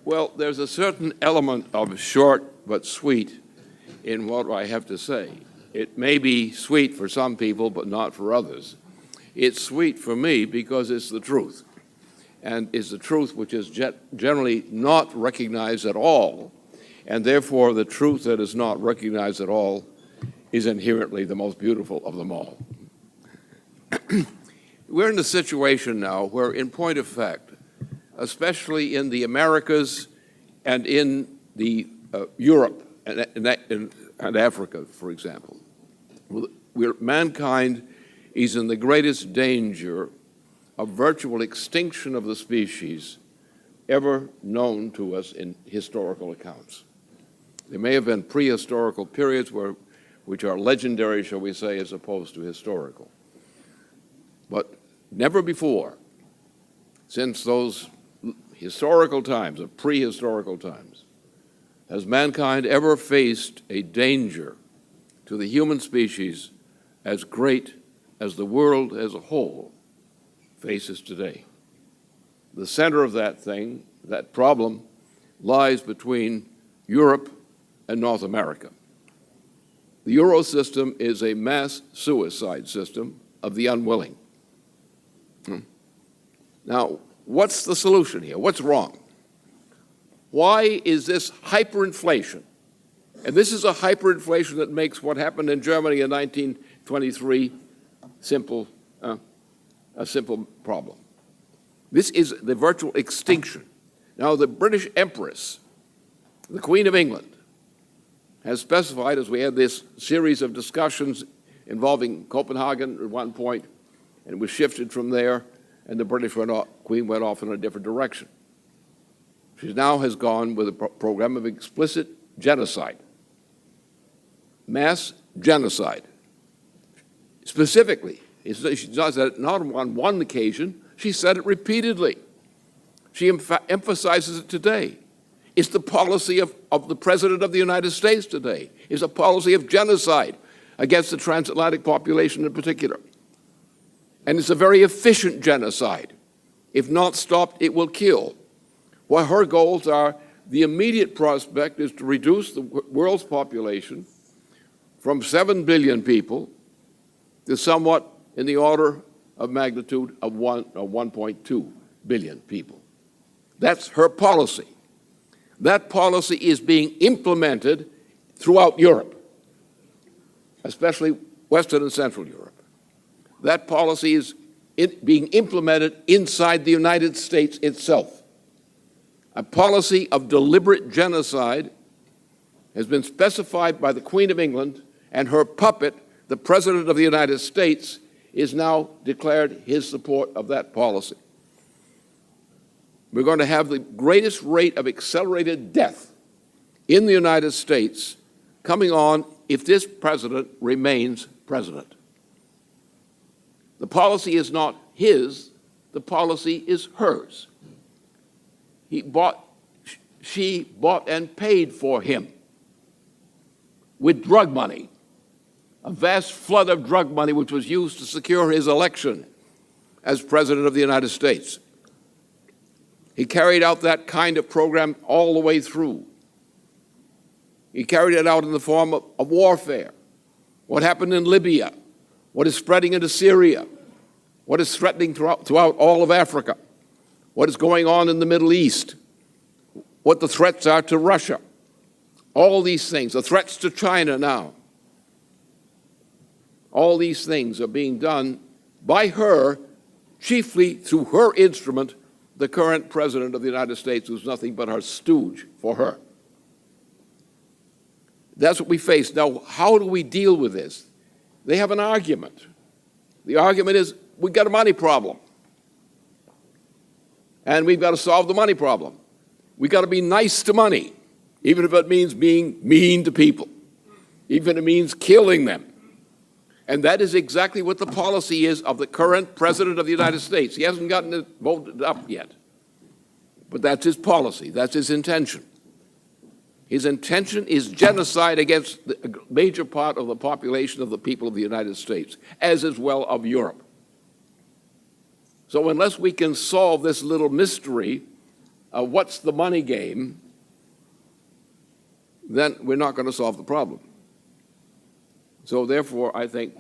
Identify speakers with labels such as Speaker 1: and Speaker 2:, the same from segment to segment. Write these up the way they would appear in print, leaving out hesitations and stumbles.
Speaker 1: Well, there's a certain element of short but sweet in what I have to say. It may be sweet for some people, but not for others. It's sweet for me because it's the truth, and it's the truth which is generally not recognized at all, and therefore the truth that is not recognized at all is inherently the most beautiful of them all. We're in a situation now where, in point of fact, especially in the Americas and in the Europe and Africa, for example, where mankind is in the greatest danger of virtual extinction of the species ever known to us in historical accounts. There may have been prehistorical periods which are legendary, shall we say, as opposed to historical. But never before, since those historical times, or prehistorical times, has mankind ever faced a danger to the human species as great as the world as a whole faces today. The center of that thing, that problem, lies between Europe and North America. The Euro system is a mass suicide system of the unwilling. Now, what's the solution here? What's wrong? Why is this hyperinflation? And this is a hyperinflation that makes what happened in Germany in 1923 a simple problem. This is the virtual extinction. Now, the British Empress, the Queen of England, has specified, as we had this series of discussions involving Copenhagen at one point, and it was shifted from there, and the British Queen went off in a different direction. She now has gone with a program of explicit genocide, mass genocide. Specifically, she does that not on one occasion, she said it repeatedly. She emphasizes it today. It's the policy of the President of the United States today. It's a policy of genocide against the transatlantic population in particular. And it's a very efficient genocide. If not stopped, it will kill. What her goals are, the immediate prospect is to reduce the world's population from 7 billion people to somewhat in the order of magnitude of 1.2 billion people. That's her policy. That policy is being implemented throughout Europe, especially Western and Central Europe. That policy is being implemented inside the United States itself. A policy of deliberate genocide has been specified by the Queen of England, and her puppet, the President of the United States, is now declared his support of that policy. We're going to have the greatest rate of accelerated death in the United States coming on if this president remains president. The policy is not his, the policy is hers. She bought and paid for him with drug money, a vast flood of drug money which was used to secure his election as President of the United States. He carried out that kind of program all the way through. He carried it out in the form of warfare. What happened in Libya, what is spreading into Syria, what is threatening throughout all of Africa, what is going on in the Middle East, what the threats are to Russia, all these things, the threats to China now. All these things are being done by her, chiefly through her instrument, the current President of the United States, who's nothing but her stooge for her. That's what we face. Now, how do we deal with this? They have an argument. The argument is, we've got a money problem. And we've got to solve the money problem. We've got to be nice to money, even if it means being mean to people, even if it means killing them. And that is exactly what the policy is of the current President of the United States. He hasn't gotten it voted up yet. But that's his policy. That's his intention. His intention is genocide against the major part of the population of the people of the United States, as well of Europe. So unless we can solve this little mystery what's the money game, then we're not going to solve the problem. So therefore, I think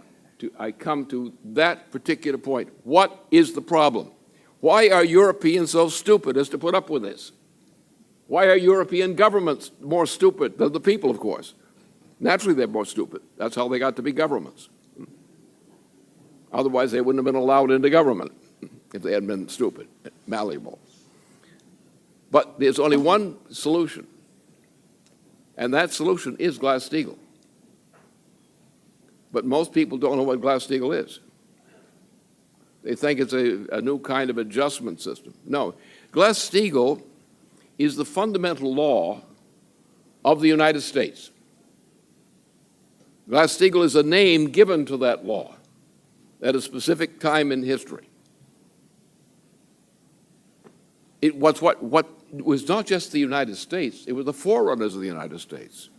Speaker 1: I come to that particular point. What is the problem? Why are Europeans so stupid as to put up with this? Why are European governments more stupid than the people, of course? Naturally, they're more stupid. That's how they got to be governments. Otherwise, they wouldn't have been allowed into government if they hadn't been stupid, malleable. But there's only one solution, and that solution is Glass-Steagall. But most people don't know what Glass-Steagall is. They think it's a new kind of adjustment system. No, Glass-Steagall is the fundamental law of the United States. Glass-Steagall is a name given to that law at a specific time in history. It was what was not just the United States, it was the forerunners of the United States.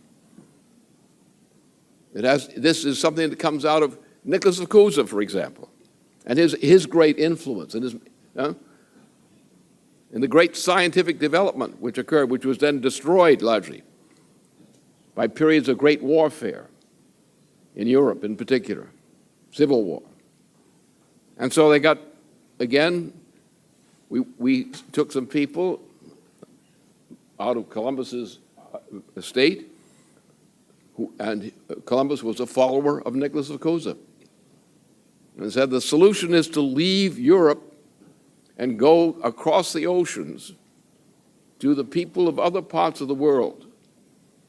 Speaker 1: This is something that comes out of Nicholas of Cusa, for example, and his great influence and the great scientific development which occurred, which was then destroyed largely by periods of great warfare in Europe in particular, civil war. And so they got, again, we took some people out of Columbus's estate, and Columbus was a follower of Nicholas of Cusa, and said the solution is to leave Europe and go across the oceans to the people of other parts of the world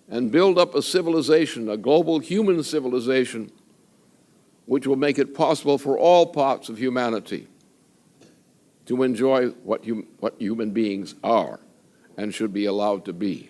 Speaker 1: and build up a civilization, a global human civilization, which will make it possible for all parts of humanity to enjoy what human beings are and should be allowed to be.